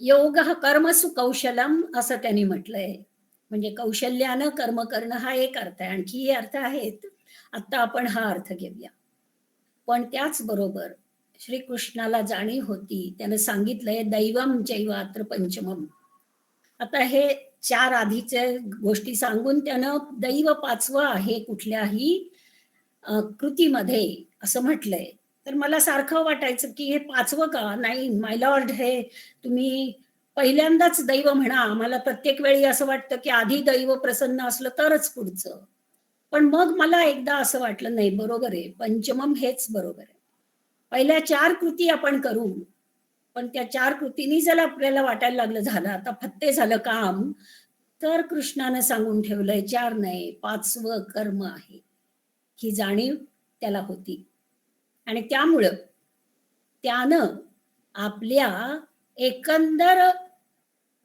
योग कर्मसु कौशलम असं त्यांनी म्हटलंय. म्हणजे कौशल्यानं कर्म करणं हा एक अर्थ आहे. आणखी अर्थ आहेत. आता आपण हा अर्थ घेऊया. पण त्याचबरोबर श्रीकृष्णाला जाणीव होती. त्यानं सांगितलंय दैवम चैवात्र पंचमम. आता हे 4 आधीचे गोष्टी सांगून त्यानं दैव 5वं आहे कुठल्याही कृतीमध्ये असं म्हटलंय. तर मला सारखं वाटायचं, की हे 5वं का? नाही माय लॉर्ड, हे तुम्ही पहिल्यांदाच दैव म्हणा. आम्हाला प्रत्येक वेळी असं वाटतं, की आधी दैव प्रसन्न असलं तरच पुढचं. पण मग मला एकदा असं वाटलं, नाही बरोबर आहे. पंचमम हेच बरोबर आहे. पहिल्या 4 कृती आपण करू. पण त्या 4 कृतींनी जर आपल्याला वाटायला लागलं झालं आता फत्ते झालं काम, तर कृष्णानं सांगून ठेवलंय 4 नाही 5वं कर्म आहे. ही जाणीव त्याला होती. आणि त्यामुळं त्यानं आपल्या एकंदर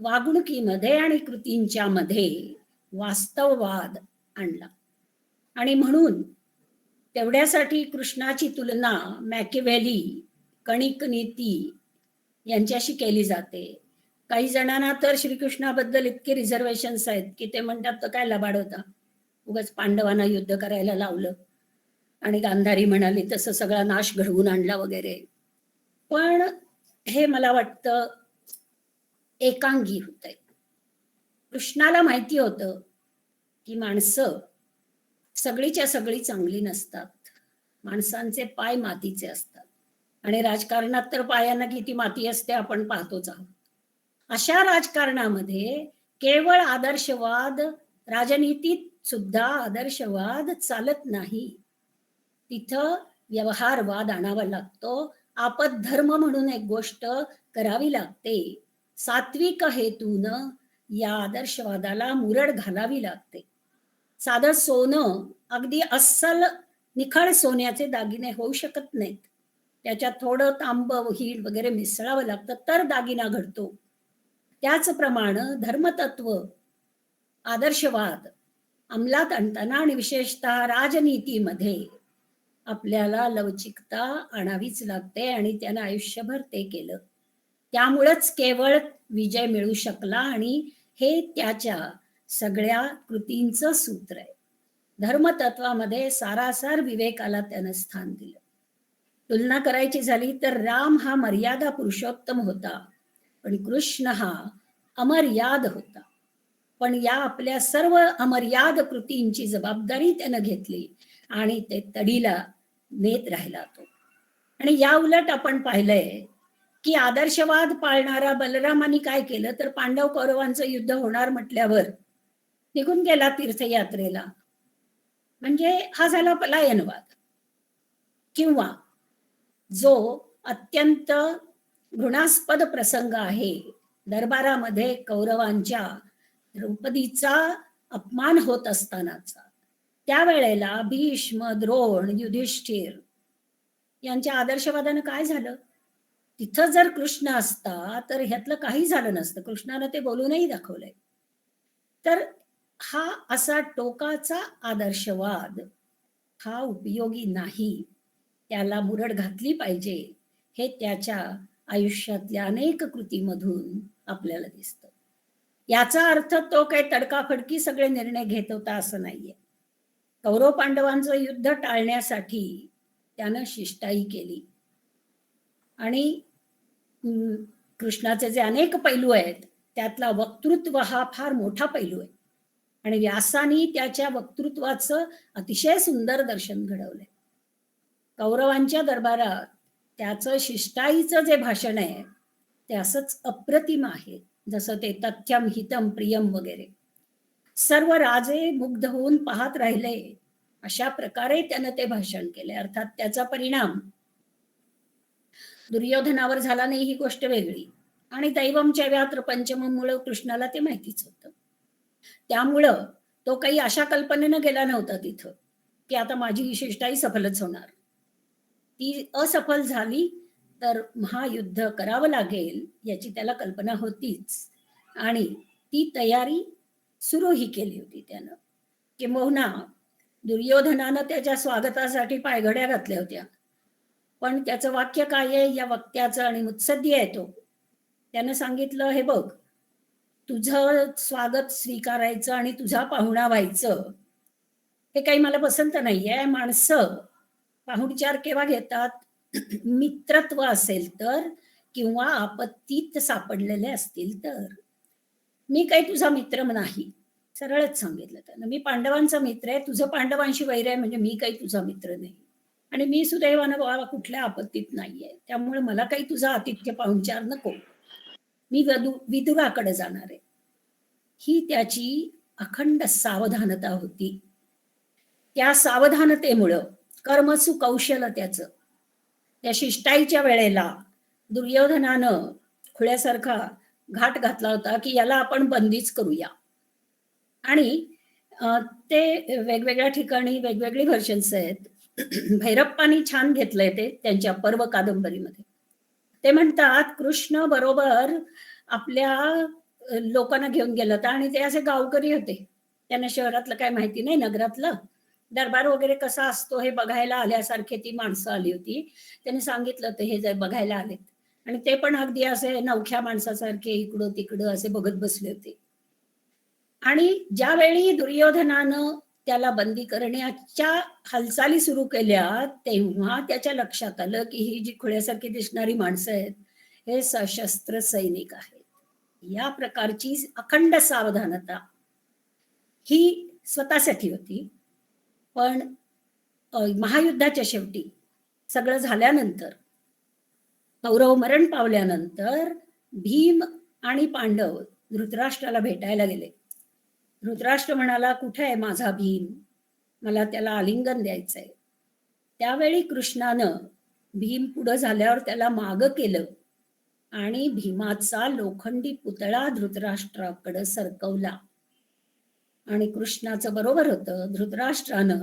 वागणुकीमध्ये आणि कृतींच्या मध्ये वास्तववाद आणला. आणि म्हणून तेवढ्यासाठी कृष्णाची तुलना मॅकियावेली, कणिक नीती यांच्याशी केली जाते. काही जणांना तर श्रीकृष्णाबद्दल इतके रिझर्वेशन्स आहेत, की ते म्हणतात तो काय लबाड होता. उगाच पांडवांना युद्ध करायला लावलं आणि गांधारी म्हणाली तसं सगळा नाश घडवून आणला वगैरे. पण हे मला वाटतं एकांगी होतंय. कृष्णाला माहिती होतं, की माणसं सगळीच्या सगळी चांगली नसतात. माणसांचे पाय मातीचे असतात आणि राजकारणात तर पायांना किती माती असते आपण पाहतोच आहोत. अशा राजकारणामध्ये केवळ आदर्शवाद, राजनीतीत सुद्धा आदर्शवाद चालत नाही. तिथं व्यवहारवाद आणावा लागतो. आपद्धर्म म्हणून एक गोष्ट करावी लागते. सात्विक हेतूनं या आदर्शवादाला मुरड घालावी लागते. साधं सोनं अगदी अस्सल निखळ सोन्याचे दागिने होऊ शकत नाहीत. त्याच्यात थोडं तांबं, हीड वगैरे मिसळावं लागतं तर दागिना घडतो. त्याचप्रमाणे धर्मतत्व, आदर्शवाद अंमलात आणताना आणि विशेषतः राजनीतीमध्ये आपल्याला लवचिकता आणावीच लागते आणि त्यानं आयुष्यभर ते केलं. त्यामुळंच केवळ विजय मिळू शकला आणि हे त्याच्या सगळ्या कृतींचं सूत्र आहे. धर्मतत्वामध्ये सारासार विवेकाला त्यानं स्थान दिलं. तुलना करायची झाली तर राम हा मर्यादा पुरुषोत्तम होता, पण कृष्ण हा अमर्याद होता. पण या आपल्या सर्व अमर्याद कृतींची जबाबदारी त्यानं घेतली आणि ते तडीला नेत राहिला तो. आणि या उलट आपण पाहिलंय, की आदर्शवाद पाळणारा बलरामानी काय केलं तर पांडव कौरवांचं युद्ध होणार म्हटल्यावर निघून गेला तीर्थयात्रेला. म्हणजे हा झाला पलायनवाद. किंवा जो अत्यंत घृणास्पद प्रसंग आहे, दरबारामध्ये कौरवांच्या द्रौपदीचा अपमान होत असतानाचा, त्यावेळेला भीष्म, द्रोण, युधिष्ठिर यांच्या आदर्शवादानं काय झालं? तिथं जर कृष्ण असता तर ह्यातलं काही झालं नसतं. कृष्णानं ते बोलूनही दाखवलंय. तर हा असा टोकाचा आदर्शवाद हा उपयोगी नाही. त्याला मुरड घातली पाहिजे. हे त्याच्या आयुष्यातल्या अनेक कृतीमधून आपल्याला दिसतं. याचा अर्थ तो काही तडकाफडकी सगळे निर्णय घेत होता असं नाहीये. कौरव पांडवांचं युद्ध टाळण्यासाठी त्यानं शिष्टाई केली. आणि कृष्णाचे जे अनेक पैलू आहेत, त्यातला वक्तृत्व हा फार मोठा पैलू आहे. आणि व्यासानी त्याच्या वक्तृत्वाचं अतिशय सुंदर दर्शन घडवलंय. कौरवांच्या दरबारात त्याचं शिष्टाईचं जे भाषण आहे, ते असंच अप्रतिम आहे. जसं ते तथ्यम हितम प्रियम वगैरे. सर्व राजे मुग्ध होऊन पाहत राहिले. अशा प्रकारे त्यानं ते भाषण केले. अर्थात त्याचा परिणाम दुर्योधनावर झाला नाही ही गोष्ट वेगळी. आणि दैवमच्या व्यात्र पंचममुळं कृष्णाला ते माहितीच होतं. त्यामुळं तो काही अशा कल्पनेनं गेला नव्हता तिथं, की आता माझी ही शिष्टाई सफलच होणार. ती असफल झाली तर महायुद्ध करावं लागेल याची त्याला कल्पना होतीच. आणि ती तयारी सुरूही केली होती त्यानं. किंबहुना दुर्योधनानं त्याच्या स्वागतासाठी पायघड्या घातल्या होत्या. पण त्याचं वाक्य काय आहे, या वक्त्याचं आणि मुत्सद्दी आहे तो. त्यानं सांगितलं, "हे बघ, तुझं स्वागत स्वीकारायचं आणि तुझा पाहुणा व्हायचं, हे काही मला पसंत नाहीये. माणसं पाहुणचार केव्हा घेतात? मित्रत्व असेल तर किंवा आपत्तीत सापडलेले असतील तर. मी काही तुझा मित्र नाही." सरळच सांगितलं त्यानं. "मी पांडवांचा मित्र आहे. तुझं पांडवांशी वैर आहे म्हणजे मी काही तुझा मित्र नाही. आणि मी सुदैवानं बाबा कुठल्या आपत्तीत नाहीये. त्यामुळे मला काही तुझा आतिथ्य पाहुणचार नको. मी विदुराकडे जाणार आहे." ही त्याची अखंड सावधानता होती. त्या सावधानतेमुळं कर्मसु कौशल्य त्याचं. त्या शिष्टाईच्या वेळेला दुर्योधनानं खुळ्यासारखा घाट घातला होता, की याला आपण बंदीच करूया. आणि अ, ते वेगवेगळ्या ठिकाणी वेगवेगळी व्हर्जन्स आहेत. भैरप्पांनी छान घेतलंय ते त्यांच्या पर्व कादंबरीमध्ये. ते म्हणतात कृष्ण बरोबर आपल्या लोकांना घेऊन गेला होता आणि ते असे गावकरी होते. त्यांना शहरातलं काही माहिती नाही, नगरातलं. दरबार वगैरे कसा असतो हे बघायला आल्यासारखी ती माणसं आली होती. त्यांनी सांगितलं होतं, "हे जे बघायला आलेत." आणि ते पण अगदी असे नवख्या माणसासारखे इकडं-तिकडं असे बघत बसले होते. आणि ज्यावेळी दुर्योधनानं त्याला बंदी करण्याच्या हालचाली सुरू केल्या, तेव्हा त्याच्या लक्षात आलं, की ही जी खुळ्यासारखी दिसणारी माणसं आहेत, हे सशस्त्र सैनिक आहेत. या प्रकारची अखंड सावधानता ही स्वतःसाठी होती. पण महायुद्धाच्या शेवटी सगळं झाल्यानंतर, कौरव मरण पावल्यानंतर भीम आणि पांडव धृतराष्ट्राला भेटायला गेले. धृतराष्ट्र म्हणाला, "कुठे आहे माझा भीम? मला त्याला आलिंगन द्यायचंय." त्यावेळी कृष्णानं भीम पुढं झाल्यावर त्याला मागं केलं आणि भीमाचा लोखंडी पुतळा धृतराष्ट्राकडे सरकवला. आणि कृष्णाचं बरोबर होतं. धृतराष्ट्रानं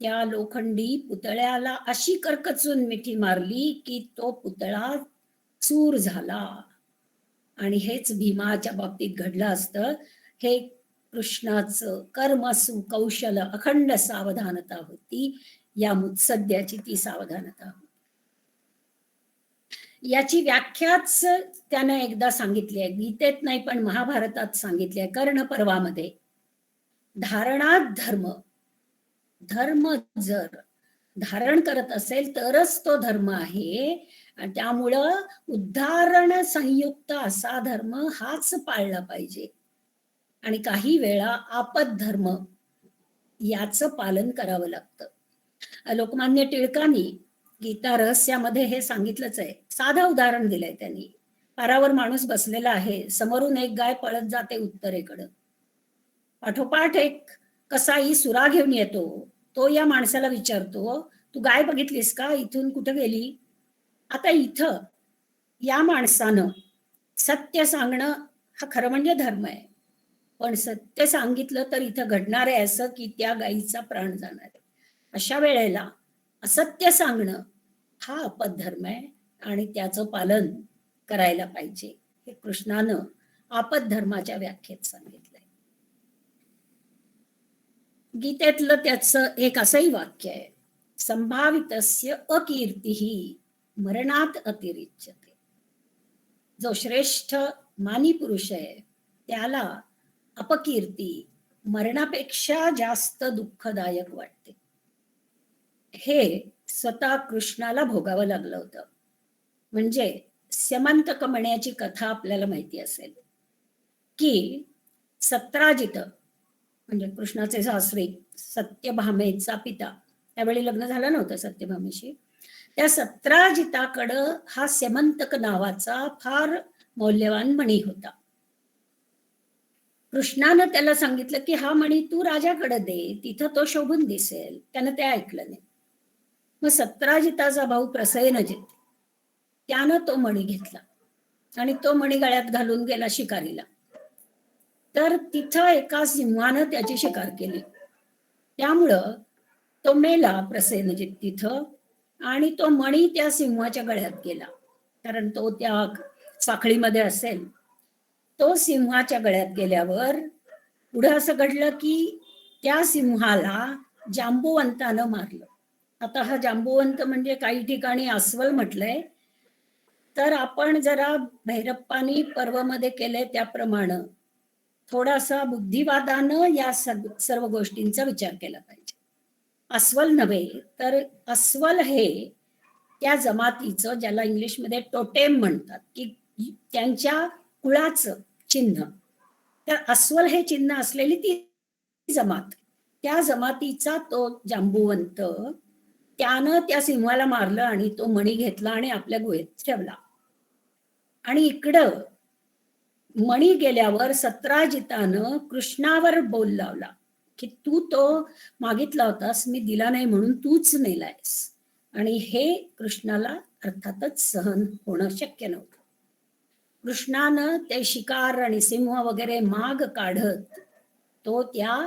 त्या लोखंडी पुतळ्याला अशी करकचून मिठी मारली, की तो पुतळा चूर झाला. आणि हेच भीमाच्या बाबतीत घडलं असतं. हे कृष्णाचं कर्मसु कौशल्य अखंड सावधानता होती. या मुत्सद्याची ती सावधानता होती. याची व्याख्याच त्यानं एकदा सांगितली आहे. गीतेत नाही पण महाभारतात सांगितली आहे. कर्ण पर्वामध्ये. धारणात धर्म. धर्म जर धारण करत असेल तरच तो धर्म आहे. आणि त्यामुळं उद्धारण संयुक्त असा धर्म हाच पाळला पाहिजे. आणि काही वेळा आपद्धर्म याचं पालन करावं लागतं. लोकमान्य टिळकांनी गीता रहस्यामध्ये हे सांगितलंच आहे. साधं उदाहरण दिलंय त्यांनी. पारावर माणूस बसलेला आहे. समोरून एक गाय पळत जाते उत्तरेकडं. पाठोपाठ एक कसाई सुरा घेऊन येतो. तो या माणसाला विचारतो, "तू गाय बघितलीस का? इथून कुठं गेली?" आता इथं या माणसानं सत्य सांगणं हा खरं म्हणजे धर्म आहे. पण सत्य सांगितलं तर इथं घडणार आहे असं, की त्या गायीचा प्राण जाणार आहे. अशा वेळेला असत्य सांगणं हा अपद्धर्म आहे आणि त्याचं पालन करायला पाहिजे. हे कृष्णानं आपद्धर्माच्या व्याख्येत सांगितलंय. गीतेतलं त्याचं एक असंही वाक्य आहे, "संभावितस्य अकीर्तीः मरणात अतिरिच्यते." जो श्रेष्ठ मानी पुरुष आहे, त्याला अपकीर्ती मरणापेक्षा जास्त दुःखदायक वाटते. हे स्वतः कृष्णाला भोगावं लागलं होतं. म्हणजे स्यमंतक म्हणण्याची कथा आपल्याला माहिती असेल, की सत्राजित म्हणजे कृष्णाचे सासरे सत्यभामेचा पिता, त्यावेळी लग्न झालं नव्हतं सत्यभामेशी. त्या सत्राजिताकडं हा स्यमंतक नावाचा फार मौल्यवान मणी होता. कृष्णानं त्याला सांगितलं, की "हा मणी तू राजाकडे दे, तिथं तो शोभून दिसेल." त्यानं ते ऐकलं नाही. मग सत्राजिताचा भाऊ प्रसेनजित त्यानं तो मणी घेतला आणि तो मणी गळ्यात घालून गेला शिकारीला. तर तिथं एका सिंहानं त्याची शिकार केली. त्यामुळं तो मेला प्रसेनजित तिथं आणि तो मणी त्या सिंहाच्या गळ्यात गेला. कारण तो त्या साखळीमध्ये असेल. तो सिंहाच्या गळ्यात गेल्यावर पुढं असं घडलं, की त्या सिंहाला जांबुवंतानं मारलं. आता हा जांबुवंत म्हणजे काही ठिकाणी अस्वल म्हटलंय. तर आपण जरा भैरप्पानी पर्वमध्ये केले त्याप्रमाणे थोडासा बुद्धिवादानं या सर्व गोष्टींचा विचार केला पाहिजे. अस्वल नव्हे, तर अस्वल हे त्या जमातीचं, ज्याला इंग्लिशमध्ये टोटेम म्हणतात, की त्यांच्या कुळाचं चिन्ह. तर अस्वल हे चिन्ह असलेली ती जमात. त्या जमातीचा तो जांबुवंत, त्यानं त्या सिंहाला मारलं आणि तो मणी घेतला आणि आपल्या गुहेत ठेवला. आणि इकडं मणी गेल्यावर सत्राजितानं कृष्णावर बोल लावला, की तू तो मागितला होतास, मी दिला नाही म्हणून तूच नेलायस. आणि हे कृष्णाला अर्थातच सहन होणं शक्य नव्हतं. कृष्णानं ते शिकार आणि सिंह वगैरे माग काढत तो त्या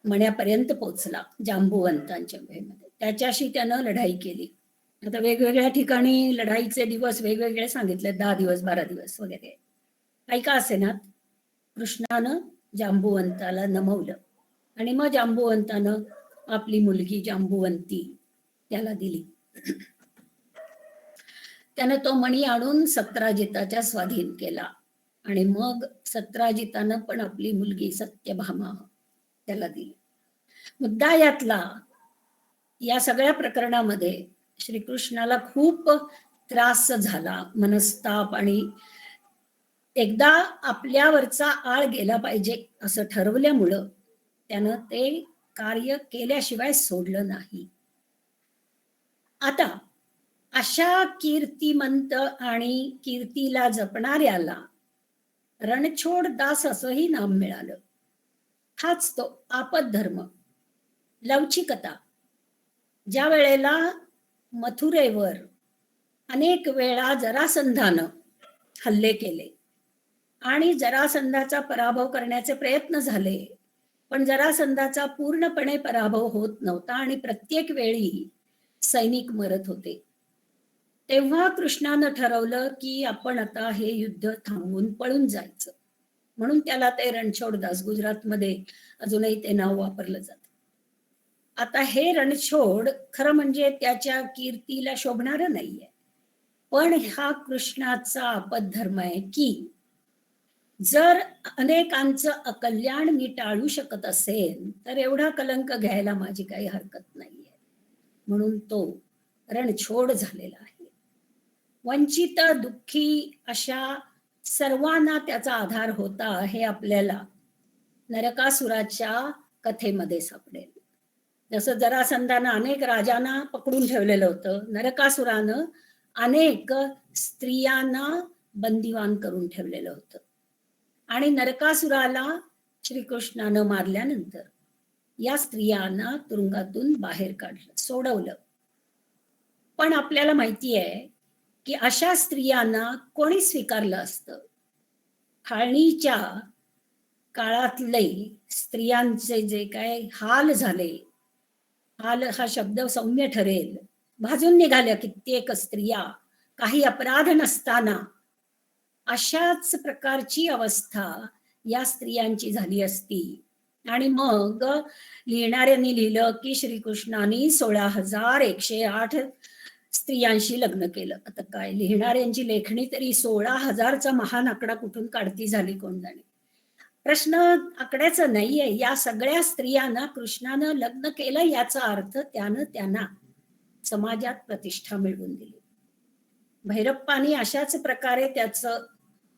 मण्यापर्यंत पोचला जांबुवंतांच्या गुहेमध्ये. त्याच्याशी त्यानं लढाई केली. आता वेगवेगळ्या ठिकाणी लढाईचे दिवस वेगवेगळे सांगितले, 10 दिवस 12 दिवस वगैरे. काही का असेना, कृष्णानं जांबुवंताला नमवलं आणि मग जांबुवंतानं आपली मुलगी जांबुवंती त्याला दिली. त्यानं तो मणी आणून सत्राजिताच्या स्वाधीन केला आणि मग सत्राजितानं पण आपली मुलगी सत्यभामा त्याला दिली. मुद्दा यातला, या सगळ्या प्रकरणामध्ये श्रीकृष्णाला खूप त्रास झाला, मनस्ताप, आणि एकदा आपल्यावरचा आळ गेला पाहिजे असं ठरवल्यामुळं त्यानं ते कार्य केल्याशिवाय सोडलं नाही. आता अशा कीर्तिमंत आणि कीर्तीला जपणाऱ्याला रणछोड दास असंही नाम मिळालं. हाच तो आपदधर्म, लवचिकता. ज्या वेळेला मथुरेवर अनेक वेळा जरासंधानं हल्ले केले आणि जरासंधाचा पराभव करण्याचे प्रयत्न झाले, पण जरासंधाचा पूर्णपणे पराभव होत नव्हता आणि प्रत्येक वेळी सैनिक मरत होते. तेव्हा कृष्णानं ठरवलं की आपण आता हे युद्ध थांबवून पळून जायचं. म्हणून त्याला ते रणछोडदास, गुजरातमध्ये अजूनही ते नाव वापरलं जातं. आता हे रणछोड खरं म्हणजे त्याच्या कीर्तीला शोभणारं नाहीये, पण हा कृष्णाचा आपदधर्म आहे की जर अनेकांचं अकल्याण मी टाळू शकत असेल तर एवढा कलंक घ्यायला माझी काही हरकत नाहीये. म्हणून तो रणछोड झालेला आहे. वंचित, दुःखी अशा सर्वांना त्याचा आधार होता, हे आपल्याला नरकासुराच्या कथेमध्ये सापडेल. जसं जरासंधानं अनेक राजांना पकडून ठेवलेलं होतं, नरकासुरानं अनेक स्त्रियांना बंदिवान करून ठेवलेलं होतं. आणि नरकासुराला श्रीकृष्णानं मारल्यानंतर या स्त्रियांना तुरुंगातून बाहेर काढलं, सोडवलं. पण आपल्याला माहिती आहे की अशा स्त्रियांना कोणी स्वीकारलं असतं? फाळणीच्या काळातले स्त्रियांचे जे काय हाल झाले, हाल हा शब्द सौम्य ठरेल, भाजून निघाल्या कित्येक स्त्रिया काही अपराध नसताना. अशाच प्रकारची अवस्था या स्त्रियांची झाली असती. आणि मग लिहिणाऱ्यांनी लिहिलं की श्रीकृष्णाने 16,108 स्त्रियांशी लग्न केलं. आता काय लिहिणाऱ्यांची लेखणी तरी 16,000चा महान आकडा कुठून काढती झाली कोण जाणे. प्रश्न आकड्याचा नाहीये. या सगळ्या स्त्रियांना कृष्णानं लग्न केलं, याचा अर्थ त्यानं त्यांना समाजात प्रतिष्ठा मिळवून दिली. भैरप्पानी अशाच प्रकारे त्याचं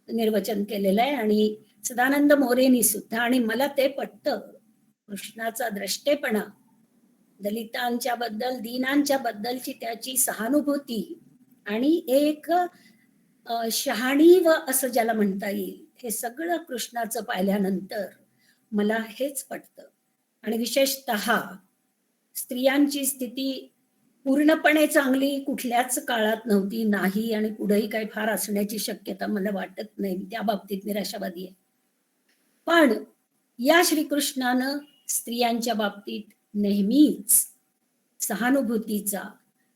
निर्वचन केलेलं आहे आणि सदानंद मोरेनी सुद्धा. आणि मला ते पटतं. कृष्णाचा द्रष्टेपणा, दलितांच्या बद्दल, दीनांच्या बद्दलची त्याची सहानुभूती आणि एक शहाणीव असं ज्याला म्हणता येईल, हे सगळं कृष्णाचं पाहिल्यानंतर मला हेच पटतं. आणि विशेषतः स्त्रियांची स्थिती पूर्णपणे चांगली कुठल्याच काळात नव्हती, नाही, आणि पुढेही काही फार असण्याची शक्यता मला वाटत नाही. त्या बाबतीत निराशावादी आहे. पण या श्रीकृष्णानं स्त्रियांच्या बाबतीत नेहमीच सहानुभूतीचा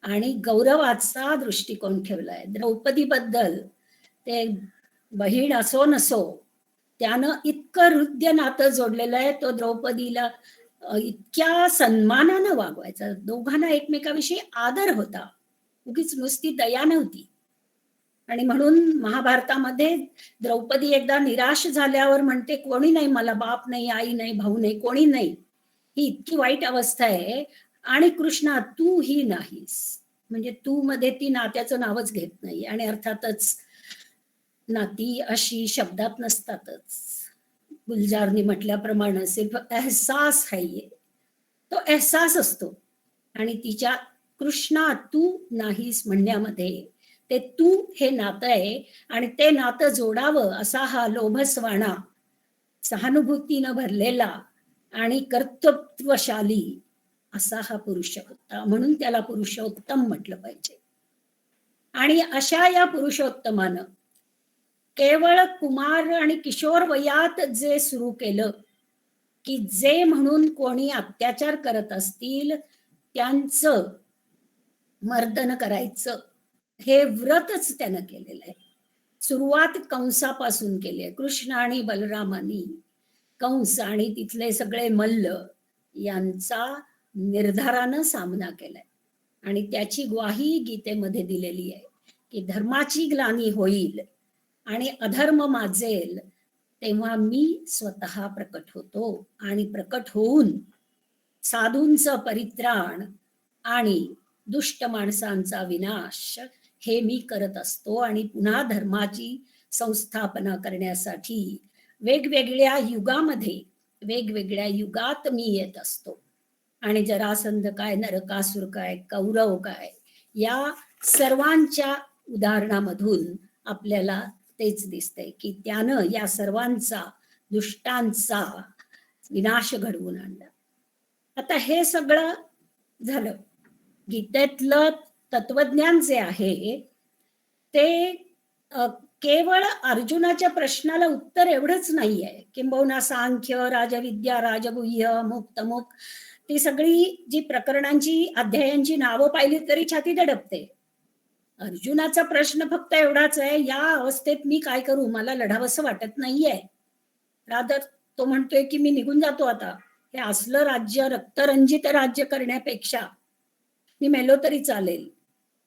आणि गौरवाचा दृष्टिकोन ठेवलाय. द्रौपदीबद्दल ते बहीण असो नसो, त्यानं इतकं हृदय नातं जोडलेलं आहे. तो द्रौपदीला इतक्या सन्मानानं वागवायचा. दोघांना एकमेकाविषयी आदर होता, उगीच नुसती दया नव्हती. आणि म्हणून महाभारतामध्ये द्रौपदी एकदा निराश झाल्यावर म्हणते, कोणी नाही, मला बाप नाही, आई नाही, भाऊ नाही, कोणी नाही. ही इतकी वाईट अवस्था आहे. आणि कृष्णा तू ही नाहीस. म्हणजे तू मध्ये ती नात्याचं नावच घेत नाही. आणि अर्थातच नाती अशी शब्दात नसतातच. गुलजारनी म्हटल्याप्रमाणे सिर्फ एहसास है ये. तो एहसास असतो. आणि तिच्या कृष्णा तू नाहीस म्हणण्यामध्ये ते तू हे नातं आहे. आणि ते नातं जोडावं असा हा लोभसवाणा, सहानुभूतीनं भरलेला आणि कर्तृत्वशाली असा हा पुरुष होता. म्हणून त्याला पुरुषोत्तम म्हटलं पाहिजे. आणि अशा या पुरुषोत्तमानं केवळ कुमार आणि किशोर वयात जे सुरू केलं, की जे म्हणून कोणी अत्याचार करत असतील त्यांचं मर्दन करायचं, हे व्रतच त्यानं केलेलं आहे. सुरुवात कंसापासून केली आहे. कृष्ण आणि बलरामानी कंस आणि तिथले सगळे मल्ल यांचा निर्धारानं सामना केलाय. आणि त्याची ग्वाही गीतेमध्ये दिलेली आहे, की धर्माची ग्लानी होईल आणि अधर्म माजेल, तेव्हा मी स्वतः प्रकट होतो. आणि प्रकट होऊन साधूंचं परित्राण आणि दुष्ट माणसांचा विनाश हे मी करत असतो. आणि पुन्हा धर्माची संस्थापना करण्यासाठी वेगवेगळ्या युगामध्ये, वेगवेगळ्या युगात मी येत असतो. आणि जरासंध काय, नरकासुर काय, कौरव काय, या सर्वांच्या उदाहरणामधून आपल्याला तेच दिसतंय, की त्यानं या सर्वांचा, दुष्टांचा विनाश घडवून आणला. आता हे सगळं झालं. गीतेतलं तत्वज्ञान जे आहे ते केवळ अर्जुनाच्या प्रश्नाला उत्तर एवढंच नाहीये. किंबहुना सांख्य, राजविद्या, राजगुह्य, मुक्तमुक, ती सगळी जी प्रकरणांची, अध्यायांची नावं पाहिली तरी छाती दडपते. अर्जुनाचा प्रश्न फक्त एवढाच आहे, या अवस्थेत मी काय करू, मला लढावंसं वाटत नाहीये. रादर तो म्हणतोय की मी निघून जातो आता. हे असलं राज्य, रक्तरंजित राज्य करण्यापेक्षा मी मेलो तरी चालेल.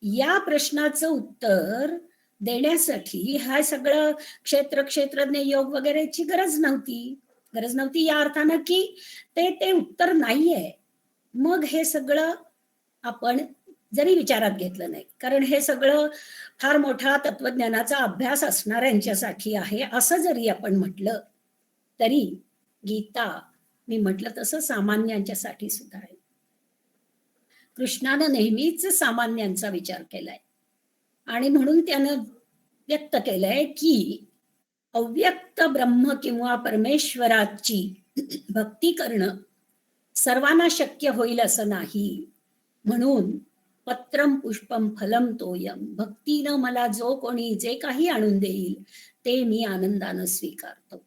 या प्रश्नाचं उत्तर देण्यासाठी हा सगळं क्षेत्रज्ञ योग वगैरेची गरज नव्हती या अर्थानं की ते उत्तर नाहीये. मग हे सगळं आपण जरी विचारात घेतलं नाही, कारण हे सगळं फार मोठा तत्वज्ञानाचा अभ्यास असणाऱ्यांच्यासाठी आहे असं जरी आपण म्हटलं तरी गीता, मी म्हटलं तसं, सामान्यांच्यासाठी सुद्धा आहे. कृष्णानं नेहमीच सामान्यांचा विचार केलाय. आणि म्हणून त्यानं व्यक्त केलंय की अव्यक्त ब्रह्म किंवा परमेश्वराची भक्ती करणं सर्वांना शक्य होईल असं नाही. म्हणून पत्रम पुष्पम फलम तोयम, भक्तीनं मला जो कोणी जे काही आणून देईल ते मी आनंदानं स्वीकारतो.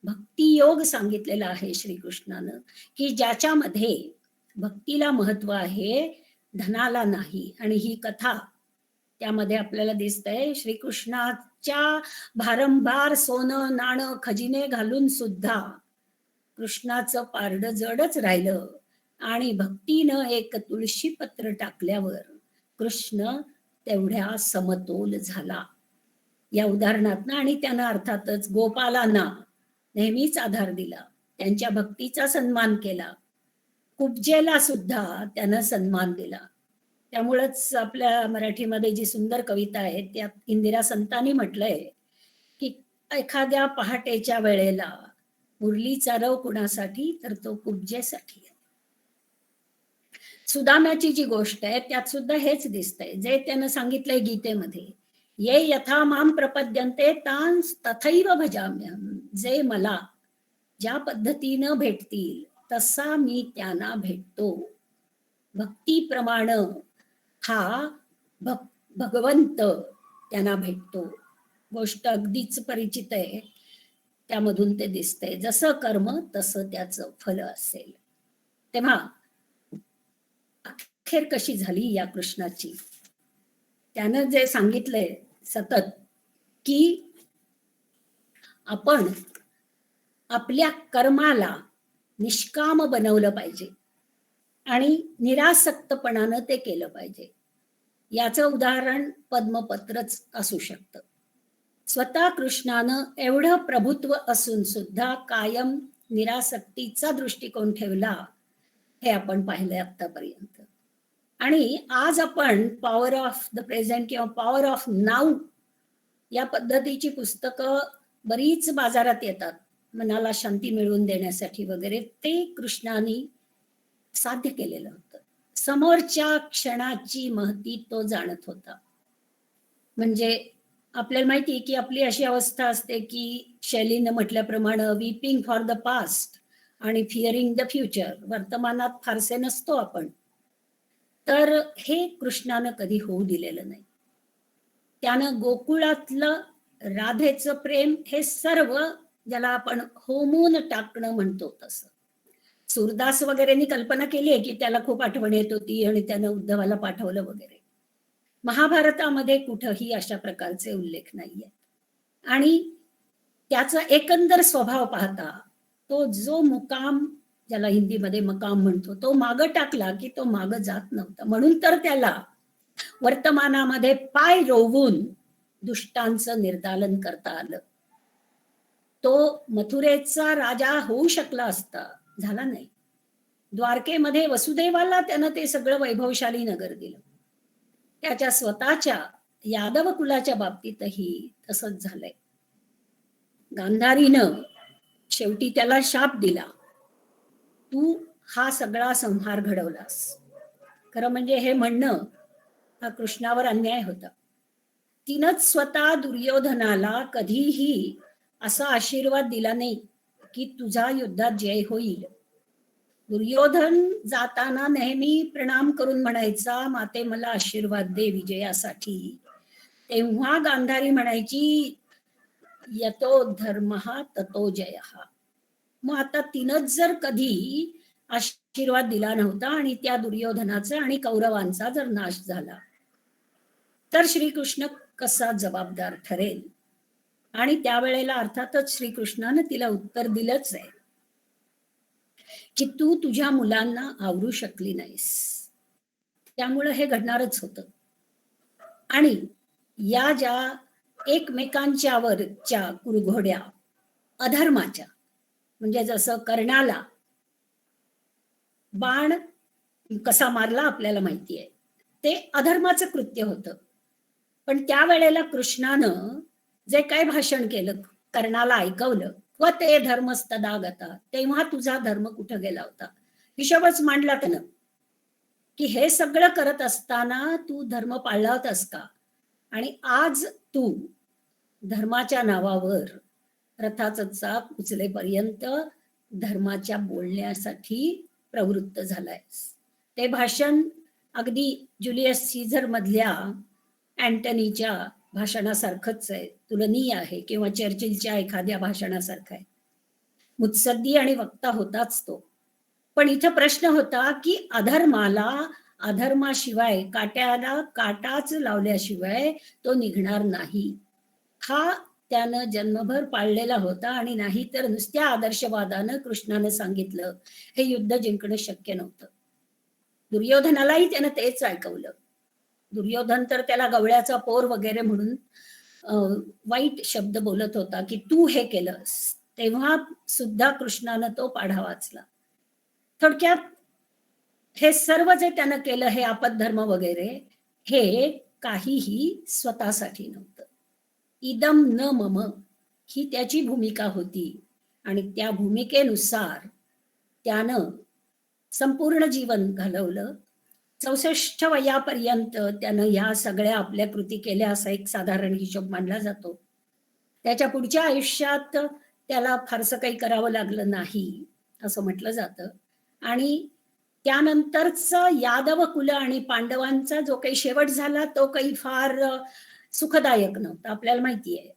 भक्ती योग सांगितलेला आहे श्रीकृष्णानं, की ज्याच्यामध्ये भक्तीला महत्व आहे, धनाला नाही. आणि ही कथा त्यामध्ये आपल्याला दिसतंय, श्रीकृष्णाच्या भारंभार सोनं नाणं खजिने घालून सुद्धा कृष्णाचं पारडं जडच राहिलं. आणि भक्तीनं एक तुळशी पत्र टाकल्यावर कृष्ण तेवढ्या समतोल झाला या उदाहरणात. आणि त्यानं अर्थातच गोपालांना नेहमीच आधार दिला, त्यांच्या भक्तीचा सन्मान केला. कुब्जेला सुद्धा त्यानं सन्मान दिला. त्यामुळेच आपल्या मराठीमध्ये जी सुंदर कविता आहे त्यात इंदिरा संतांनी म्हटलंय, की एखाद्या पहाटेच्या वेळेला मुरलीचा रव कुणासाठी, तर तो कुब्जेसाठी. सुदाम्याची जी गोष्ट आहे त्यात सुद्धा हेच दिसतंय, जे त्यानं सांगितलंय गीतेमध्ये, ये यथा माम प्रपद्यन्ते तां तथैव भजाम्यहम्. जे मला ज्या पद्धतीनं भेटतील तसा मी त्यांना भेटतो. भक्तीप्रमाणे हा भगवंत त्यांना भेटतो. गोष्ट अगदीच परिचित आहे, त्यामधून ते दिसतंय, जसं कर्म तसं त्याचं फल असेल. तेव्हा अखेर कशी झाली या कृष्णाची, त्यानं जे सांगितलंय सतत, की आपण आपल्या कर्माला निष्काम बनवलं पाहिजे आणि निरासक्तपणानं ते केलं पाहिजे. याचं उदाहरण पद्मपत्रच असू शकतं. स्वतः कृष्णानं एवढं प्रभुत्व असून सुद्धा कायम निरासक्तीचा दृष्टिकोन ठेवला, हे आपण पाहिलंय आतापर्यंत. आणि आज आपण पॉवर ऑफ द प्रेझेंट किंवा पॉवर ऑफ नाऊ या पद्धतीची पुस्तकं बरीच बाजारात येतात, मनाला शांती मिळवून देण्यासाठी वगैरे. ते कृष्णाने साध्य केलेलं होतं. समोरच्या क्षणाची महती तो जाणत होता. म्हणजे आपल्याला माहिती आहे की आपली अशी अवस्था असते की शैलीनं म्हटल्याप्रमाणे वीपिंग फॉर द पास्ट आणि फिअरिंग द फ्युचर. वर्तमानात फारसे नसतो आपण. तर हे कृष्णानं कधी होऊ दिलेलं नाही. त्यानं गोकुळातलं राधेचं प्रेम हे सर्व, ज्याला आपण होमून टाकणं म्हणतो तसं. सूरदास वगैरेंनी कल्पना केली आहे की त्याला खूप आठवण येत होती आणि त्यानं उद्धवाला पाठवलं वगैरे. महाभारतामध्ये कुठंही अशा प्रकारचे उल्लेख नाहीये. आणि त्याचा एकंदर स्वभाव पाहता तो जो मुकाम, ज्याला हिंदीमध्ये मकाम म्हणतो, तो मागं टाकला की तो मागं जात नव्हता. म्हणून तर त्याला वर्तमानामध्ये पाय रोवून दुष्टांचं निर्दालन करता आलं. तो मथुरेचा राजा होऊ शकला असता, झाला नाही. द्वारकेमध्ये वसुदेवाला त्यानं ते सगळं वैभवशाली नगर दिलं. त्याच्या स्वतःच्या यादव कुलाच्या बाबतीतही तसंच झालंय. गांधारीनं शेवटी त्याला शाप दिला, तू हा सगळा संहार घडवलास. खरं म्हणजे हे म्हणणं हा कृष्णावर अन्याय होता. तिनंच स्वतः दुर्योधनाला कधीही असा आशीर्वाद दिला नाही की तुझा युद्धात जय होईल. दुर्योधन जाताना नेहमी प्रणाम करून म्हणायचा, माते मला आशीर्वाद दे विजयासाठी. तेव्हा गांधारी म्हणायची, यतो धर्मः ततो जयः. मग आता तिनंच जर कधी आशीर्वाद दिला नव्हता आणि त्या दुर्योधनाचा आणि कौरवांचा जर नाश झाला, तर श्रीकृष्ण कसा जबाबदार ठरेल? आणि त्यावेळेला अर्थातच श्रीकृष्णानं तिला उत्तर दिलंच आहे की तू तुझ्या मुलांना आवरू शकली नाहीस, त्यामुळं हे घडणारच होतं. आणि या ज्या एकमेकांच्या वरच्या कुरघोड्या अधर्माच्या, म्हणजे जसं कर्णाला बाण कसा मारला आपल्याला माहिती आहे, ते अधर्माचं कृत्य होतं. पण त्यावेळेला कृष्णानं जे काय भाषण केलं, कर्णाला ऐकवलं, व ते धर्मस्तदा गता, तेव्हा तुझा धर्म कुठं गेला होता, हिशोबच मांडला त्यानं की हे सगळं करत असताना तू धर्म पाळला होतास का? आणि आज तू धर्माच्या नावावर रथाचं चाक उचलेपर्यंत धर्माच्या बोलण्यासाठी प्रवृत्त झालायस. ते भाषण अगदी जुलियस सीझर मधल्या अँटनीच्या भाषणासारखंच आहे, तुलनीय आहे, किंवा चर्चिलच्या एखाद्या भाषणासारखं आहे. मुत्सद्दी आणि वक्ता होताच तो. पण इथं प्रश्न होता की अधर्माला अधर्माशिवाय, काट्याला काटाच लावल्याशिवाय तो निघणार नाही. हा त्यानं जन्मभर पाळलेला होता. आणि नाही तर नुसत्या आदर्शवादानं कृष्णानं सांगितलं हे युद्ध जिंकणं शक्य नव्हतं. दुर्योधनालाही त्यानं तेच ऐकवलं. दुर्योधन तर त्याला गवळ्याचा पोर वगैरे म्हणून वाईट शब्द बोलत होता की तू हे केलंस. तेव्हा सुद्धा कृष्णानं तो पाढा वाचला. थोडक्यात हे सर्व जे त्यानं केलं, हे आपद्धर्म वगैरे, हे काहीही स्वतःसाठी नव्हतं. इदम न मम ही त्याची भूमिका होती. आणि त्या भूमिकेनुसार त्यानं संपूर्ण जीवन घालवलं. 64 वयापर्यंत त्यानं ह्या सगळ्या आपल्या कृती केल्या, असा एक साधारण हिशोब मानला जातो. त्याच्या पुढच्या आयुष्यात त्याला फारसं काही करावं लागलं नाही असं म्हटलं जातं. आणि त्यानंतरचं यादव कुल आणि पांडवांचा जो काही शेवट झाला, तो काही फार सुखदायक नव्हता. आपल्याला माहिती आहे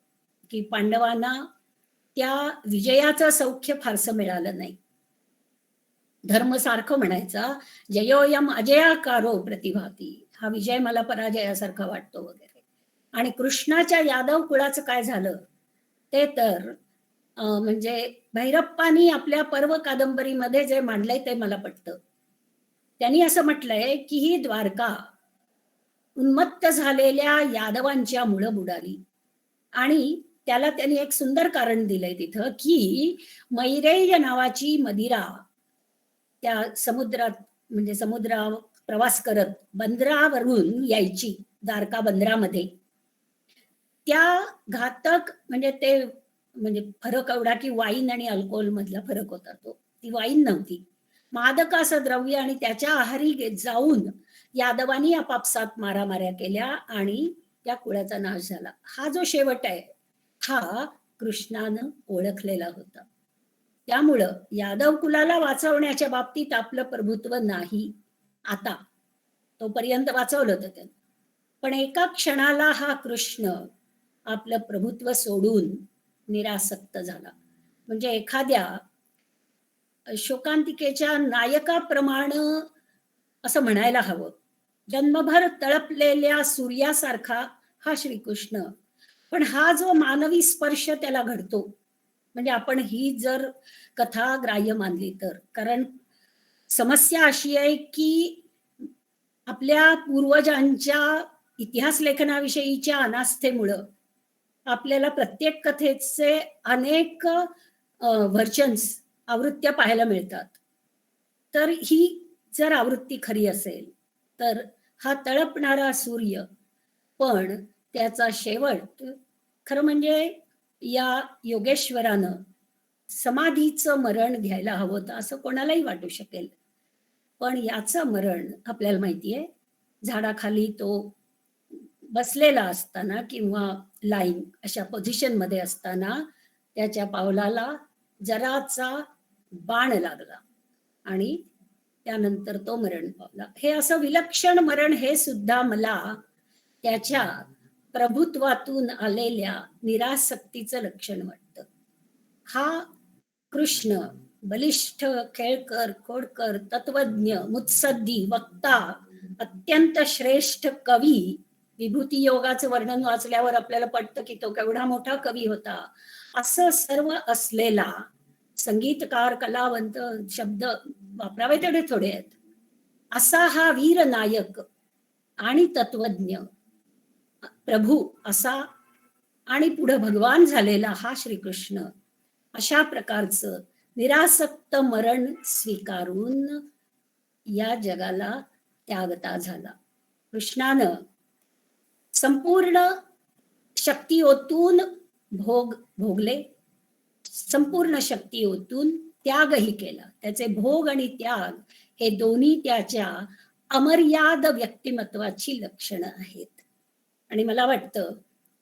की पांडवांना त्या विजयाचं सौख्य फारसं मिळालं नाही. धर्म सारखं म्हणायचा, जयोयम अजयाकारो प्रतिभाती, हा विजय मला पराजयासारखा वाटतो वगैरे. आणि कृष्णाच्या यादव कुळाचं काय झालं ते तर म्हणजे भैरप्पानी आपल्या पर्व कादंबरीमध्ये जे मांडलंय ते मला पटतं. त्यांनी असं म्हटलंय की ही द्वारका उन्मत्त झालेल्या यादवांच्या मुळं बुडाली. आणि त्याला त्यांनी एक सुंदर कारण दिलंय तिथं, की मैरेय नावाची मदिरा त्या समुद्रात, म्हणजे प्रवास करत बंदरावरून यायची, द्वारका बंदरामध्ये. त्या घातक, म्हणजे ते, म्हणजे फरक एवढा की वाईन आणि अल्कोहोल मधला फरक होता तो. ती वाईन नव्हती. मादक असं द्रव्य, आणि त्याच्या आहारी जाऊन यादवांनी आपापसात मारामाऱ्या केल्या आणि त्या कुळाचा नाश झाला. हा जो शेवट आहे, हा कृष्णानं ओळखलेला होता. त्यामुळं यादव कुलाला वाचवण्याच्या बाबतीत आपलं प्रभुत्व नाही आता. तोपर्यंत वाचवलं होतं त्यानं. पण एका क्षणाला हा कृष्ण आपलं प्रभुत्व सोडून निरासक्त झाला. म्हणजे एखाद्या शोकांतिकेच्या नायकाप्रमाणे असं म्हणायला हवं. जन्मभर तळपलेल्या सूर्यासारखा हा श्रीकृष्ण. पण हा जो मानवी स्पर्श त्याला घडतो, म्हणजे आपण ही जर कथा ग्राह्य मानली तर, कारण समस्या अशी आहे की आपल्या पूर्वजांच्या इतिहास लेखनाविषयीच्या अनास्थेमुळं आपल्याला प्रत्येक कथेचे अनेक व्हर्जन्स, आवृत्त्या पाहायला मिळतात. तर ही जर आवृत्ती खरी असेल, तर हा तळपणारा सूर्य, पण त्याचा शेवट खरं म्हणजे या योगेश्वरानं समाधीचं मरण घ्यायला हवं होतं, असं कोणालाही वाटू शकेल. पण याचं मरण आपल्याला माहिती आहे, झाडाखाली तो बसलेला असताना किंवा लाईंग अशा पोझिशनमध्ये असताना त्याच्या पावलाला जराचा बाण लागला आणि त्यानंतर तो मरण पावला. हे असं विलक्षण मरण, हे सुद्धा मला त्याच्या प्रभुत्वातून आलेल्या निरासक्तीचं लक्षण वाटतं. हा कृष्ण बलिष्ठ, खेळकर, खोडकर, तत्वज्ञ, मुत्सद्दी, वक्ता, अत्यंत श्रेष्ठ कवी. विभूती योगाचं वर्णन वाचल्यावर आपल्याला पटतं की तो केवढा मोठा कवी होता. असं सर्व असलेला संगीतकार, कलावंत, शब्द वापरावे तेवढे थोडे आहेत, असा हा वीर नायक आणि तत्वज्ञ प्रभू असा, आणि पुढे भगवान झालेला हा श्रीकृष्ण, अशा प्रकारचं निरासक्त मरण स्वीकारून या जगाला त्यागता झाला. कृष्णानं संपूर्ण शक्ती ओतून भोगले, संपूर्ण शक्ती ओतून त्यागही केला. त्याचे भोग आणि त्याग हे दोन्ही त्याच्या अमर्याद व्यक्तिमत्वाची लक्षणं आहेत. आणि मला वाटतं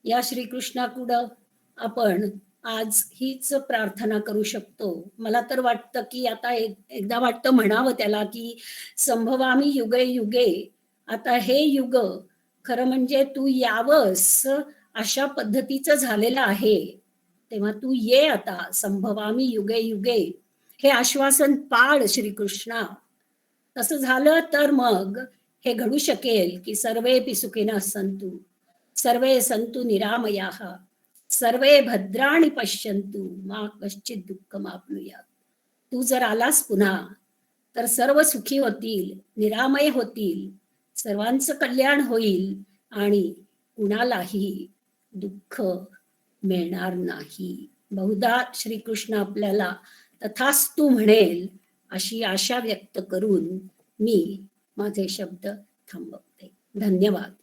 या श्रीकृष्णापुढं आपण आज हीच प्रार्थना करू शकतो. मला तर वाटतं की आता एकदा वाटतं म्हणावं त्याला, की संभवामी युगे युगे. आता हे युग खरं म्हणजे तू यावंस अशा पद्धतीचं झालेलं आहे. तेव्हा तू ये आता, संभवामी युगे युगे, हे आश्वासन पाळ श्रीकृष्णा. तसं झालं तर मग हे घडू शकेल की सर्वेपि सुखिनः सन्तु, सर्वे सन्तु निरामयाः, सर्वे भद्राणि पश्यन्तु मा कश्चित् दुःखमाप्नुयात्. तू जर आलास पुन्हा, तर सर्व सुखी होतील, निरामय होतील, सर्वांचं कल्याण होईल आणि कुणालाही दुःख मिळणार नाही. बहुधा श्रीकृष्ण आपल्याला तथास्तु म्हणेल, अशी आशा व्यक्त करून मी माझे शब्द थांबवते. धन्यवाद.